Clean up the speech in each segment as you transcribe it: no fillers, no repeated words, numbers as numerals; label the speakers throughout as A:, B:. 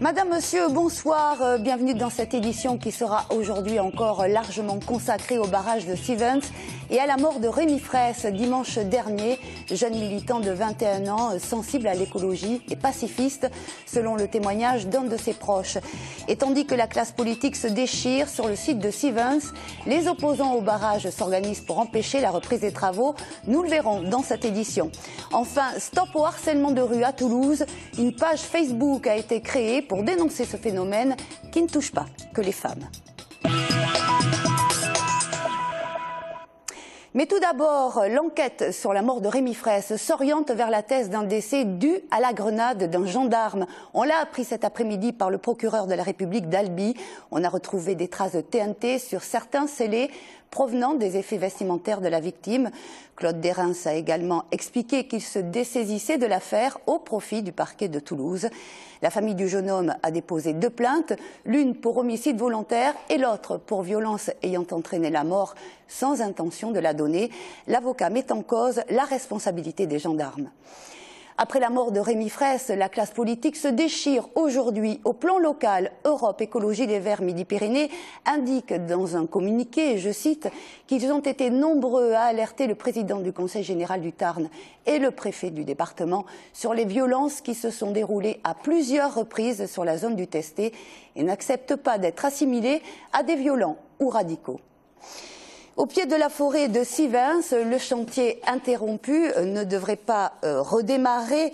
A: Madame, Monsieur, bonsoir. Bienvenue dans cette édition qui sera aujourd'hui encore largement consacrée au barrage de Stevens et à la mort de Rémi Fraisse dimanche dernier, jeune militant de 21 ans, sensible à l'écologie et pacifiste, selon le témoignage d'un de ses proches. Et tandis que la classe politique se déchire sur le site de Stevens, les opposants au barrage s'organisent pour empêcher la reprise des travaux. Nous le verrons dans cette édition. Enfin, stop au harcèlement de rue à Toulouse. Une page Facebook a été créée pour dénoncer ce phénomène qui ne touche pas que les femmes. Mais tout d'abord, l'enquête sur la mort de Rémi Fraisse s'oriente vers la thèse d'un décès dû à la grenade d'un gendarme. On l'a appris cet après-midi par le procureur de la République d'Albi. On a retrouvé des traces de TNT sur certains scellés provenant des effets vestimentaires de la victime. Claude Derens a également expliqué qu'il se dessaisissait de l'affaire au profit du parquet de Toulouse. La famille du jeune homme a déposé 2 plaintes, l'une pour homicide volontaire et l'autre pour violence ayant entraîné la mort sans intention de la donner. L'avocat met en cause la responsabilité des gendarmes. Après la mort de Rémi Fraisse, la classe politique se déchire aujourd'hui. Au plan local, Europe Écologie Les Verts Midi-Pyrénées indique dans un communiqué, je cite, qu'ils ont été nombreux à alerter le président du Conseil général du Tarn et le préfet du département sur les violences qui se sont déroulées à plusieurs reprises sur la zone du Testé et n'acceptent pas d'être assimilés à des violents ou radicaux. Au pied de la forêt de Stevens, le chantier interrompu ne devrait pas redémarrer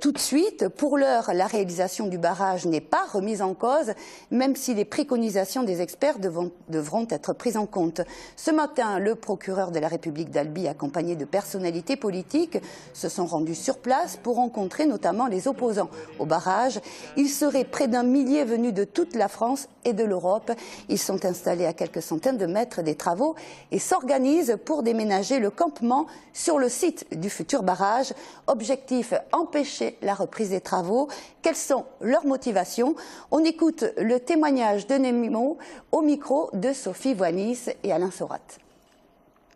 A: tout de suite. Pour l'heure, la réalisation du barrage n'est pas remise en cause, même si les préconisations des experts devront être prises en compte. Ce matin, le procureur de la République d'Albi, accompagné de personnalités politiques, se sont rendus sur place pour rencontrer notamment les opposants au barrage. Ils seraient près d'1 millier venus de toute la France et de l'Europe. Ils sont installés à quelques centaines de mètres des travaux et s'organisent pour déménager le campement sur le site du futur barrage. Objectif, empêcher la reprise des travaux. Quelles sont leurs motivations? On écoute le témoignage de Nemo au micro de Sophie Voinis et Alain Sorat.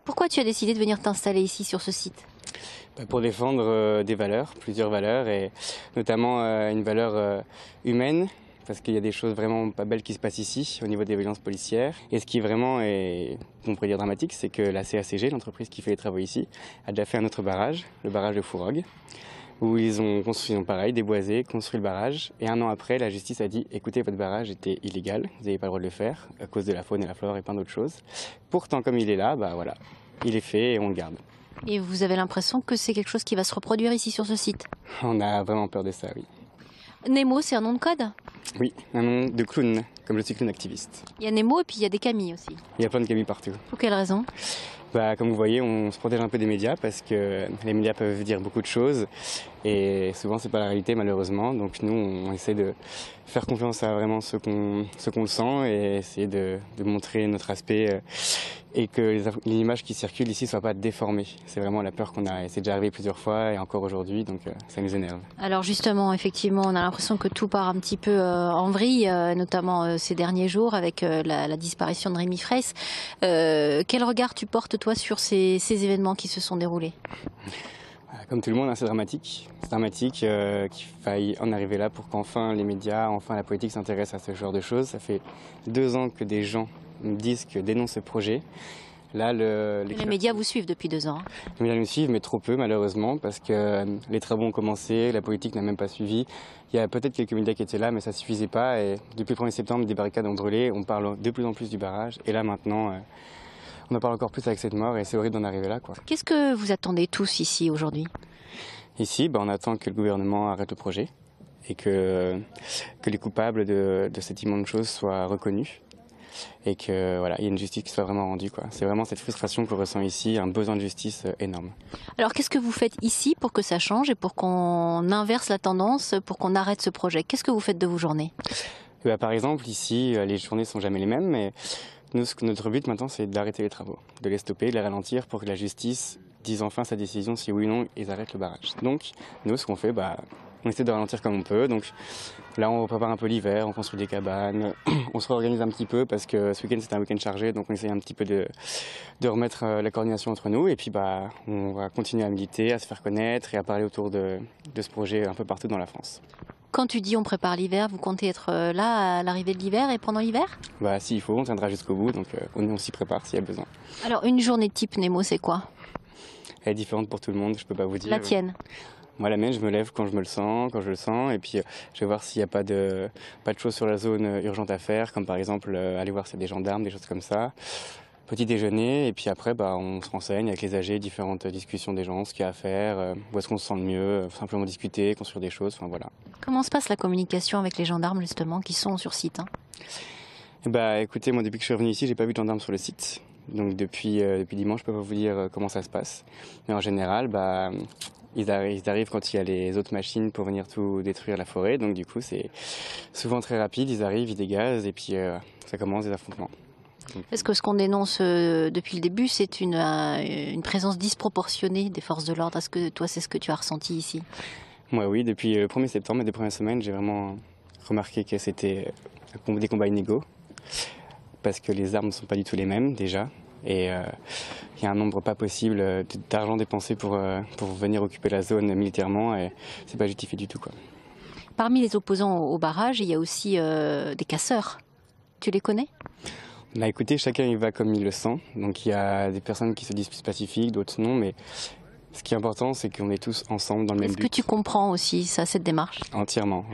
B: Pourquoi tu as décidé de venir t'installer ici sur ce site?
C: Pour défendre des valeurs, plusieurs valeurs, et notamment une valeur humaine. Parce qu'il y a des choses vraiment pas belles qui se passent ici au niveau des violences policières. Et ce qui vraiment est, on pourrait dire dramatique, c'est que la CACG, l'entreprise qui fait les travaux ici, a déjà fait un autre barrage, le barrage de Fourogue, où ils ont construit, pareil, déboisé, construit le barrage. Et 1 an après, la justice a dit, écoutez, votre barrage était illégal, vous n'avez pas le droit de le faire, à cause de la faune et la flore et plein d'autres choses. Pourtant, comme il est là, bah voilà, il est fait et on le garde.
B: Et vous avez l'impression que c'est quelque chose qui va se reproduire ici sur ce site?
C: On a vraiment peur de ça, oui.
B: Nemo, c'est un nom de code?
C: Oui, un nom de clown, comme je suis clown activiste.
B: Il y a Nemo et puis il y a des Camille aussi.
C: Il y a plein de Camille partout.
B: Pour quelle raison?
C: Comme vous voyez, on se protège un peu des médias parce que les médias peuvent dire beaucoup de choses et souvent c'est pas la réalité malheureusement. Donc nous, on essaie de faire confiance à vraiment ceux qu'on le sent et essayer de montrer notre aspect et que les images qui circulent ici ne soient pas déformées. C'est vraiment la peur qu'on a et c'est déjà arrivé plusieurs fois et encore aujourd'hui, donc ça nous énerve.
B: Alors justement, effectivement, on a l'impression que tout part un petit peu en vrille, notamment ces derniers jours avec la disparition de Rémi Fraisse. Quel regard tu portes toi sur ces événements qui se sont déroulés?
C: Comme tout le monde, c'est dramatique. C'est dramatique qu'il faille en arriver là pour qu'enfin les médias, enfin la politique s'intéressent à ce genre de choses. Ça fait 2 ans que des gens me disent que dénoncent ce projet. Là,
B: les médias vous suivent depuis 2 ans.
C: Les médias nous suivent, mais trop peu malheureusement, parce que les travaux ont commencé, la politique n'a même pas suivi. Il y a peut-être quelques médias qui étaient là, mais ça ne suffisait pas. Et depuis le 1er septembre, des barricades ont brûlé, on parle de plus en plus du barrage. Et là maintenant, on en parle encore plus avec cette mort et c'est horrible d'en arriver là, quoi.
B: Qu'est-ce que vous attendez tous ici aujourd'hui?
C: Ici, on attend que le gouvernement arrête le projet et que les coupables de cette immonde chose soient reconnus. Et que voilà, il y ait une justice qui soit vraiment rendue, quoi. C'est vraiment cette frustration qu'on ressent ici, un besoin de justice énorme.
B: Alors qu'est-ce que vous faites ici pour que ça change et pour qu'on inverse la tendance, pour qu'on arrête ce projet? Qu'est-ce que vous faites de vos journées?
C: Par exemple, ici, les journées ne sont jamais les mêmes, mais notre but maintenant, c'est d'arrêter les travaux, de les stopper, de les ralentir pour que la justice dise enfin sa décision si oui ou non ils arrêtent le barrage. Donc nous, ce qu'on fait, on essaie de ralentir comme on peut. Donc là, on prépare un peu l'hiver, on construit des cabanes, on se réorganise un petit peu parce que ce week-end c'était un week-end chargé, donc on essaie un petit peu de remettre la coordination entre nous. Et puis on va continuer à militer, à se faire connaître et à parler autour de ce projet un peu partout dans la France.
B: Quand tu dis on prépare l'hiver, vous comptez être là à l'arrivée de l'hiver et pendant l'hiver?
C: Bah s'il faut, on tiendra jusqu'au bout, donc on s'y prépare s'il y a besoin.
B: Alors une journée type Nemo, c'est quoi?
C: Elle est différente pour tout le monde, je peux pas vous dire.
B: La tienne?
C: Moi la mienne, je me lève quand je me le sens, quand je le sens, et puis je vais voir s'il n'y a pas de choses sur la zone urgente à faire, comme par exemple aller voir s'il y a des gendarmes, des choses comme ça. Petit déjeuner, et puis après on se renseigne avec les AG, différentes discussions des gens, ce qu'il y a à faire, où est-ce qu'on se sent le mieux, simplement discuter, construire des choses, enfin voilà.
B: Comment se passe la communication avec les gendarmes justement qui sont sur site, hein?
C: Écoutez, moi depuis que je suis revenu ici, j'ai pas vu de gendarmes sur le site. Donc depuis dimanche, je peux pas vous dire comment ça se passe. Mais en général, ils arrivent quand il y a les autres machines pour venir tout détruire la forêt. Donc du coup, c'est souvent très rapide, ils arrivent, ils dégazent, et puis ça commence des affrontements.
B: Parce que ce qu'on dénonce depuis le début, c'est une présence disproportionnée des forces de l'ordre. Est-ce que toi, c'est ce que tu as ressenti ici?
C: Moi oui, depuis le 1er septembre et des premières semaines, j'ai vraiment remarqué que c'était des combats inégaux. Parce que les armes ne sont pas du tout les mêmes déjà. Et il y a un nombre pas possible d'argent dépensé pour venir occuper la zone militairement, et c'est pas justifié du tout, quoi.
B: Parmi les opposants au barrage, il y a aussi des casseurs. Tu les connais?
C: Écoutez, chacun y va comme il le sent. Donc il y a des personnes qui se disent plus pacifiques, d'autres non, mais ce qui est important, c'est qu'on est tous ensemble dans le même but.
B: Est-ce que tu comprends aussi cette démarche?
C: Entièrement,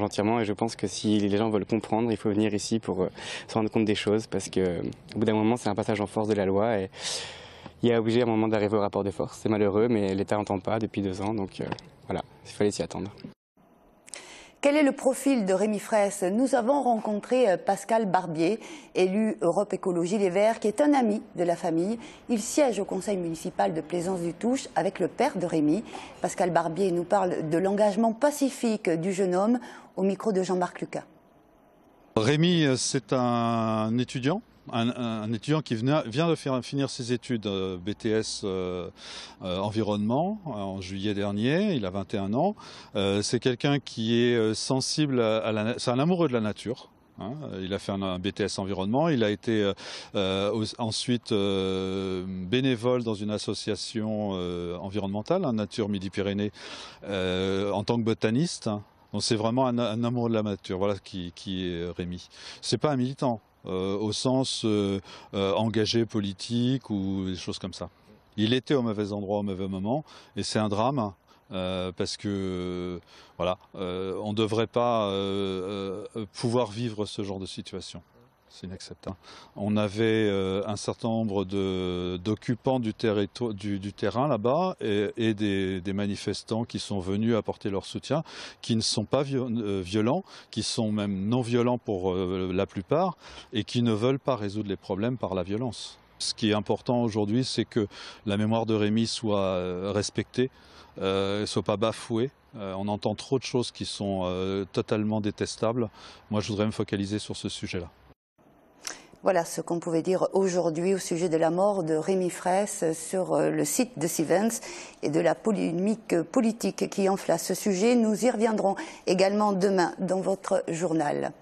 C: et je pense que si les gens veulent comprendre, il faut venir ici pour se rendre compte des choses, parce qu'au bout d'un moment, c'est un passage en force de la loi, et il est obligé à un moment d'arriver au rapport de force. C'est malheureux, mais l'État n'entend pas depuis 2 ans, donc voilà, il fallait s'y attendre.
A: Quel est le profil de Rémi Fraisse? Nous avons rencontré Pascal Barbier, élu Europe Écologie Les Verts, qui est un ami de la famille. Il siège au conseil municipal de Plaisance-du-Touche avec le père de Rémi. Pascal Barbier nous parle de l'engagement pacifique du jeune homme au micro de Jean-Marc Lucas.
D: Rémi, c'est un étudiant. Un étudiant qui vient de finir ses études BTS environnement en juillet dernier. Il a 21 ans. C'est quelqu'un qui est sensible c'est un amoureux de la nature. Il a fait un BTS environnement. Il a été ensuite bénévole dans une association environnementale, Nature Midi-Pyrénées, en tant que botaniste. Donc c'est vraiment un amoureux de la nature. Voilà qui est Rémi. C'est pas un militant. Au sens engagé politique ou des choses comme ça. Il était au mauvais endroit au mauvais moment, et c'est un drame parce que voilà, on ne devrait pas pouvoir vivre ce genre de situation. C'est inacceptable. On avait un certain nombre d'occupants du terrain là-bas et des manifestants qui sont venus apporter leur soutien, qui ne sont pas violents, qui sont même non violents pour la plupart, et qui ne veulent pas résoudre les problèmes par la violence. Ce qui est important aujourd'hui, c'est que la mémoire de Rémi soit respectée, ne soit pas bafouée. On entend trop de choses qui sont totalement détestables. Moi, je voudrais me focaliser sur ce sujet-là.
A: Voilà ce qu'on pouvait dire aujourd'hui au sujet de la mort de Rémi Fraisse sur le site de Sivens et de la polémique politique qui enfle à ce sujet. Nous y reviendrons également demain dans votre journal.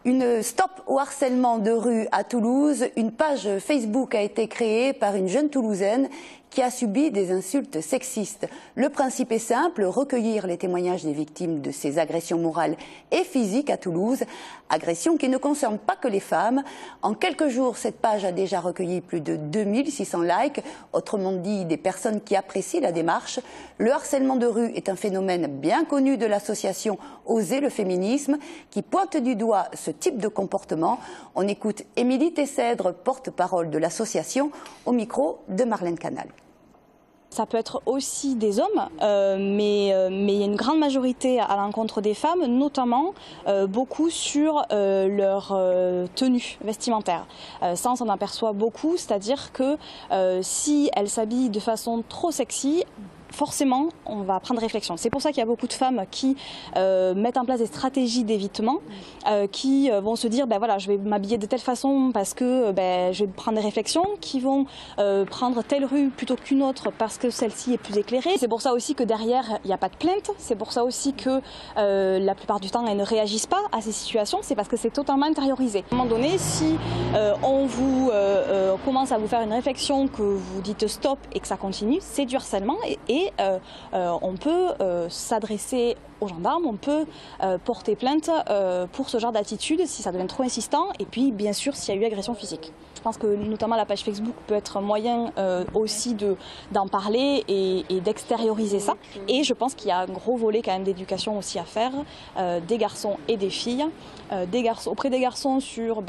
A: Une stop au harcèlement de rue à Toulouse. Une page Facebook a été créée par une jeune Toulousaine qui a subi des insultes sexistes. Le principe est simple, recueillir les témoignages des victimes de ces agressions morales et physiques à Toulouse. Agressions qui ne concernent pas que les femmes. En quelques jours, cette page a déjà recueilli plus de 2600 likes, autrement dit des personnes qui apprécient la démarche. Le harcèlement de rue est un phénomène bien connu de l'association Oser le féminisme, qui pointe du doigt ce type de comportement. On écoute Émilie Tessèdre, porte-parole de l'association, au micro de Marlène Canal.
E: Ça peut être aussi des hommes, mais il y a une grande majorité à l'encontre des femmes, notamment beaucoup sur leur tenue vestimentaire. Ça, on s'en aperçoit beaucoup, c'est-à-dire que si elles s'habillent de façon trop sexy, forcément, on va prendre réflexion. C'est pour ça qu'il y a beaucoup de femmes qui mettent en place des stratégies d'évitement, qui vont se dire, ben voilà, je vais m'habiller de telle façon parce que je vais prendre des réflexions, qui vont prendre telle rue plutôt qu'une autre parce que celle-ci est plus éclairée. C'est pour ça aussi que derrière, il n'y a pas de plainte. C'est pour ça aussi que la plupart du temps, elles ne réagissent pas à ces situations. C'est parce que c'est totalement intériorisé. À un moment donné, si on vous commence à vous faire une réflexion, que vous dites stop et que ça continue, c'est du harcèlement et mais on peut s'adresser aux gendarmes, on peut porter plainte pour ce genre d'attitude si ça devient trop insistant, et puis bien sûr s'il y a eu agression physique. Je pense que notamment la page Facebook peut être un moyen aussi d'en parler et d'extérioriser ça. Et je pense qu'il y a un gros volet quand même d'éducation aussi à faire, des garçons et des filles. Auprès des garçons sur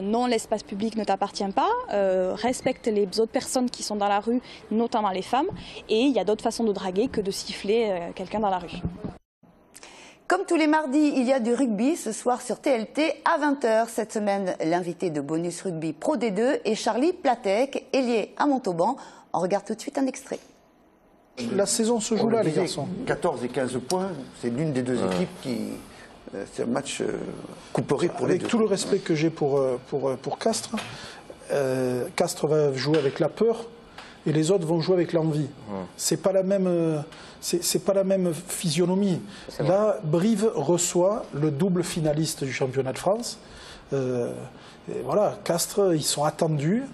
E: non, l'espace public ne t'appartient pas, respecte les autres personnes qui sont dans la rue, notamment les femmes. Et il y a d'autres façons de draguer que de siffler quelqu'un dans la rue.
A: Comme tous les mardis, il y a du rugby ce soir sur TLT à 20h. Cette semaine, l'invité de Bonus Rugby Pro D2 est Charlie Platek, ailier à Montauban. On regarde tout de suite un extrait.
F: La saison se joue là, les garçons.
G: 14 et 15 points, c'est l'une des deux équipes qui... C'est un match couperé pour les deux.
F: Avec tout le respect que j'ai pour Castres, Castres va jouer avec la peur et les autres vont jouer avec l'envie. C'est pas la même... C'est pas la même physionomie. Là, Brive reçoit le double finaliste du championnat de France. Et voilà, Castres, ils sont attendus.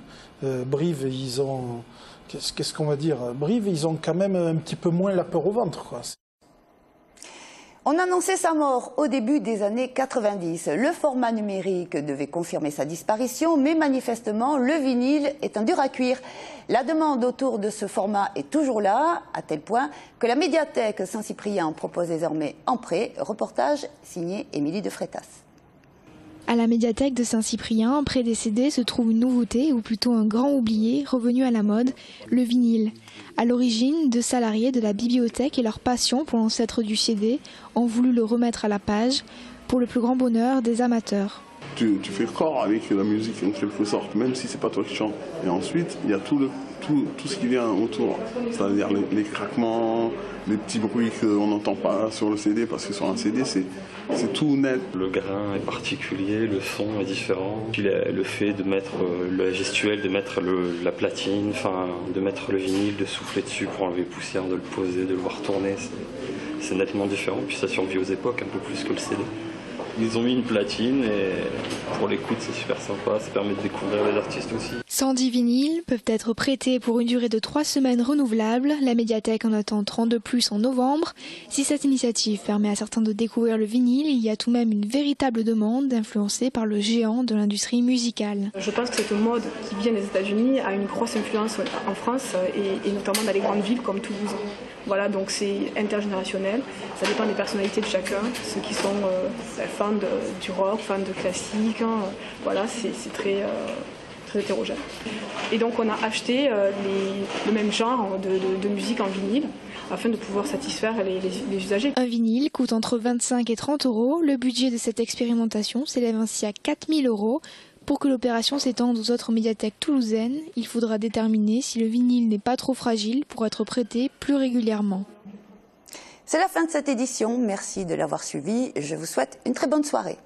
F: Brive, ils ont... Qu'est-ce qu'on va dire? Brive, ils ont quand même un petit peu moins la peur au ventre, quoi.
A: On annonçait sa mort au début des années 90. Le format numérique devait confirmer sa disparition, mais manifestement, le vinyle est un dur à cuire. La demande autour de ce format est toujours là, à tel point que la médiathèque Saint-Cyprien propose désormais en prêt. Reportage signé Émilie de Freitas.
H: À la médiathèque de Saint-Cyprien, près des CD, se trouve une nouveauté, ou plutôt un grand oublié, revenu à la mode, le vinyle. À l'origine, 2 salariés de la bibliothèque et leur passion pour l'ancêtre du CD ont voulu le remettre à la page, pour le plus grand bonheur des amateurs.
I: Tu fais corps avec la musique en quelque sorte, même si c'est pas toi qui chantes. Et ensuite, il y a tout ce qui vient autour, c'est-à-dire les craquements, les petits bruits qu'on n'entend pas sur le CD, parce que sur un CD, c'est tout net.
J: Le grain est particulier, le son est différent. Puis le fait de mettre la gestuelle, de mettre la platine, de mettre le vinyle, de souffler dessus pour enlever poussière, de le poser, de le voir tourner, c'est nettement différent. Puis ça survit aux époques un peu plus que le CD. Ils ont mis une platine et pour l'écoute c'est super sympa, ça permet de découvrir les artistes aussi.
H: 110 vinyles peuvent être prêtés pour une durée de 3 semaines renouvelables. La médiathèque en attend 32 plus en novembre. Si cette initiative permet à certains de découvrir le vinyle, il y a tout de même une véritable demande influencée par le géant de l'industrie musicale.
K: Je pense que cette mode qui vient des États-Unis a une grosse influence en France et notamment dans les grandes villes comme Toulouse. Voilà, donc c'est intergénérationnel, ça dépend des personnalités de chacun, ceux qui sont fans du rock, fans de classique, voilà, c'est très hétérogène. Et donc on a acheté le même genre de musique en vinyle afin de pouvoir satisfaire les usagers.
H: Un vinyle coûte entre 25 et 30 €. Le budget de cette expérimentation s'élève ainsi à 4 000 €. Pour que l'opération s'étende aux autres médiathèques toulousaines, il faudra déterminer si le vinyle n'est pas trop fragile pour être prêté plus régulièrement.
A: C'est la fin de cette édition. Merci de l'avoir suivi. Je vous souhaite une très bonne soirée.